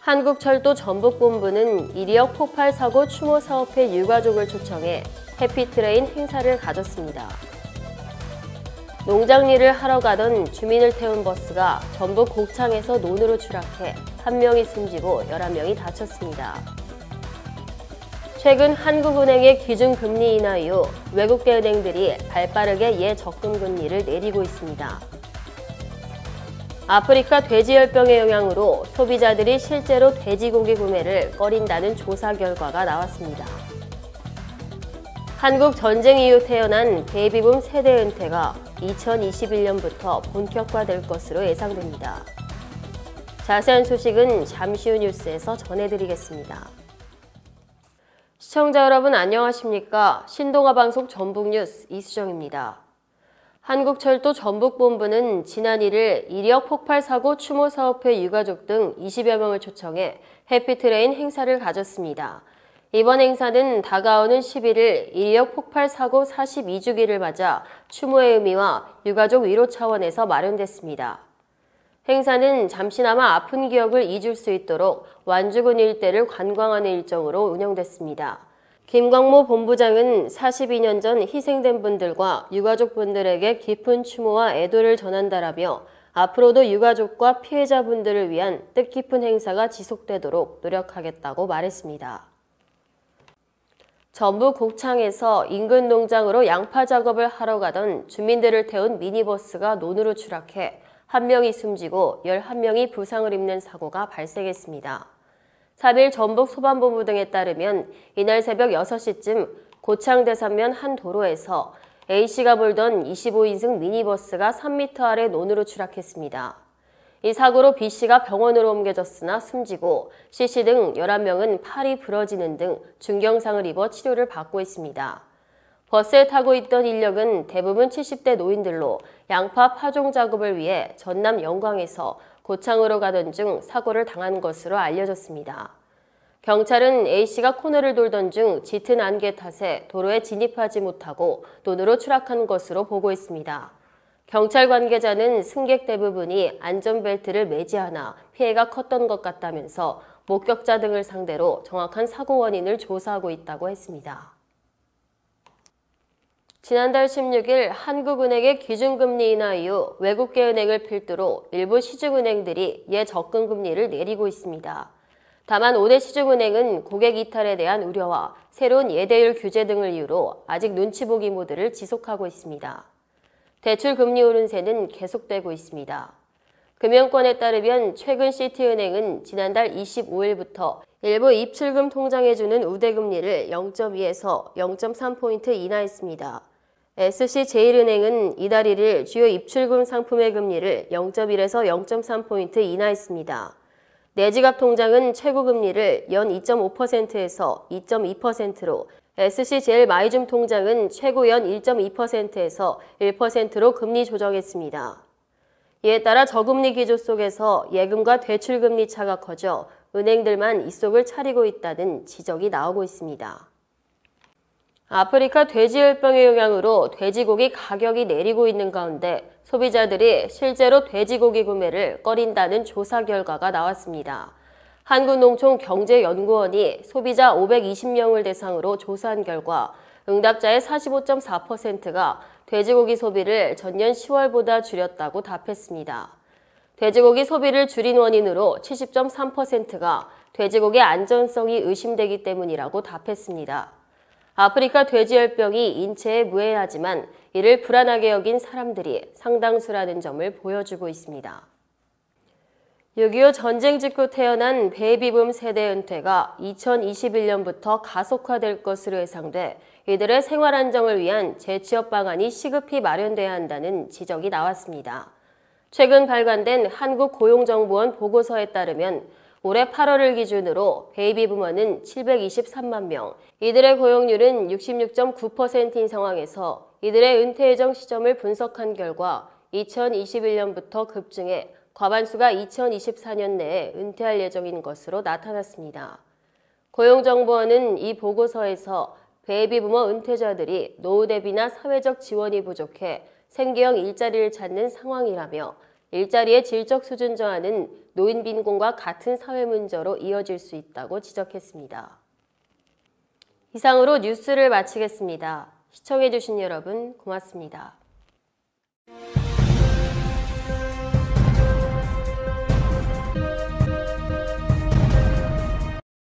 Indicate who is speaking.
Speaker 1: 한국철도 전북본부는 이리역 폭발 사고 추모 사업회 유가족을 초청해 해피트레인 행사를 가졌습니다. 농장 일을 하러 가던 주민을 태운 버스가 전북 곡창에서 논으로 추락해 1명이 숨지고 11명이 다쳤습니다. 최근 한국은행의 기준금리 인하 이후 외국계 은행들이 발빠르게 예적금 금리를 내리고 있습니다. 아프리카 돼지열병의 영향으로 소비자들이 실제로 돼지고기 구매를 꺼린다는 조사 결과가 나왔습니다. 한국 전쟁 이후 태어난 베이비붐 세대 은퇴가 2021년부터 본격화될 것으로 예상됩니다. 자세한 소식은 잠시 후 뉴스에서 전해드리겠습니다. 시청자 여러분 안녕하십니까? 신동아방송 전북뉴스 이수정입니다. 한국철도 전북본부는 지난 1일 이리역 폭발 사고 추모 사업회 유가족 등 20여 명을 초청해 해피트레인 행사를 가졌습니다. 이번 행사는 다가오는 11일 이리역 폭발 사고 42주기를 맞아 추모의 의미와 유가족 위로 차원에서 마련됐습니다. 행사는 잠시나마 아픈 기억을 잊을 수 있도록 완주군 일대를 관광하는 일정으로 운영됐습니다. 김광모 본부장은 42년 전 희생된 분들과 유가족분들에게 깊은 추모와 애도를 전한다라며 앞으로도 유가족과 피해자분들을 위한 뜻깊은 행사가 지속되도록 노력하겠다고 말했습니다. 전북 곡창에서 인근 농장으로 양파 작업을 하러 가던 주민들을 태운 미니버스가 논으로 추락해 1명이 숨지고 11명이 부상을 입는 사고가 발생했습니다. 3일 전북 소방본부 등에 따르면 이날 새벽 6시쯤 고창 대산면 한 도로에서 A씨가 몰던 25인승 미니버스가 3m 아래 논으로 추락했습니다. 이 사고로 B씨가 병원으로 옮겨졌으나 숨지고 C씨 등 11명은 팔이 부러지는 등 중경상을 입어 치료를 받고 있습니다. 버스에 타고 있던 인력은 대부분 70대 노인들로 양파 파종 작업을 위해 전남 영광에서 고창으로 가던 중 사고를 당한 것으로 알려졌습니다. 경찰은 A씨가 코너를 돌던 중 짙은 안개 탓에 도로에 진입하지 못하고 논으로 추락한 것으로 보고 있습니다. 경찰 관계자는 승객 대부분이 안전벨트를 매지 않아 피해가 컸던 것 같다면서 목격자 등을 상대로 정확한 사고 원인을 조사하고 있다고 했습니다. 지난달 16일 한국은행의 기준금리 인하 이후 외국계 은행을 필두로 일부 시중은행들이 예적금 금리를 내리고 있습니다. 다만 5대 시중은행은 고객 이탈에 대한 우려와 새로운 예대율 규제 등을 이유로 아직 눈치 보기 모드를 지속하고 있습니다. 대출 금리 오른세는 계속되고 있습니다. 금융권에 따르면 최근 시티은행은 지난달 25일부터 일부 입출금 통장해주는 우대금리를 0.2에서 0.3포인트 인하했습니다. SC제일은행은 이달 1일 주요 입출금 상품의 금리를 0.1에서 0.3포인트 인하했습니다. 내지갑 통장은 최고 금리를 연 2.5%에서 2.2%로, SC제일마이줌 통장은 최고 연 1.2%에서 1%로 금리 조정했습니다. 이에 따라 저금리 기조 속에서 예금과 대출금리 차가 커져 은행들만 입속을 차리고 있다는 지적이 나오고 있습니다. 아프리카 돼지열병의 영향으로 돼지고기 가격이 내리고 있는 가운데 소비자들이 실제로 돼지고기 구매를 꺼린다는 조사 결과가 나왔습니다. 한국농촌경제연구원이 소비자 520명을 대상으로 조사한 결과 응답자의 45.4%가 돼지고기 소비를 전년 10월보다 줄였다고 답했습니다. 돼지고기 소비를 줄인 원인으로 70.3%가 돼지고기 안전성이 의심되기 때문이라고 답했습니다. 아프리카 돼지열병이 인체에 무해하지만 이를 불안하게 여긴 사람들이 상당수라는 점을 보여주고 있습니다. 6.25 전쟁 직후 태어난 베이비붐 세대 은퇴가 2021년부터 가속화될 것으로 예상돼 이들의 생활 안정을 위한 재취업 방안이 시급히 마련돼야 한다는 지적이 나왔습니다. 최근 발간된 한국고용정보원 보고서에 따르면 올해 8월을 기준으로 베이비부머는 723만 명, 이들의 고용률은 66.9%인 상황에서 이들의 은퇴 예정 시점을 분석한 결과 2021년부터 급증해 과반수가 2024년 내에 은퇴할 예정인 것으로 나타났습니다. 고용정보원은 이 보고서에서 베이비부머 은퇴자들이 노후 대비나 사회적 지원이 부족해 생계형 일자리를 찾는 상황이라며 일자리의 질적 수준 저하는 노인 빈곤과 같은 사회 문제로 이어질 수 있다고 지적했습니다. 이상으로 뉴스를 마치겠습니다. 시청해주신 여러분 고맙습니다.